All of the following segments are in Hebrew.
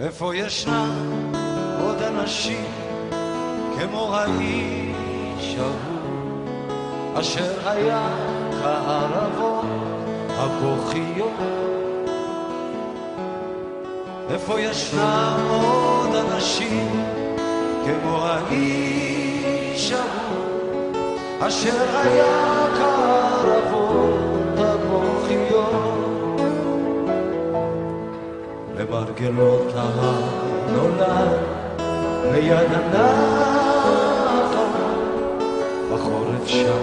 איפה ישנם עוד אנשים כמו האיש ההוא אשר היה כערבות הבוכיות? איפה ישנם עוד אנשים כמו האיש ההוא אשר היה כערבות הבוכיות? למרגלות ההר נולד ליד הנחל בחורף שם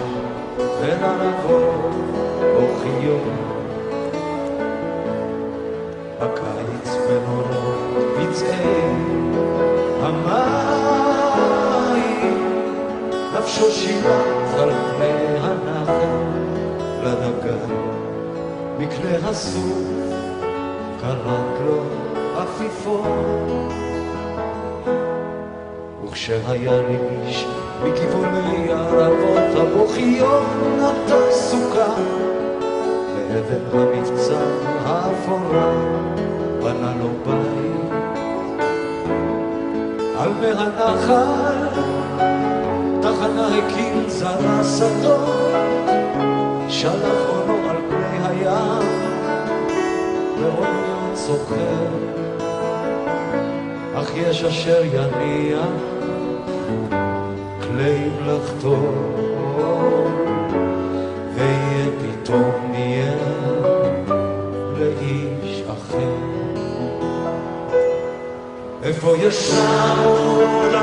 בין ערבות בוכיות, בקיץ בנורות פצעי המים נפשו שילת על פני הנחל לדגן מקנה הסוף קרק לו עפיפון, וכשהיה איש מכיווני ערבות הבוכיות נטע סוכה לאבן המבצר האפורה בנה לו בית על מי הנחל תחנה הקים זרע שדות שלח אונו על פני הים ואונו צוחר, אך יש אשר יניע כלי מלאכתו ויהיה פתאום נהיה לאיש אחר. איפה ישנם עוד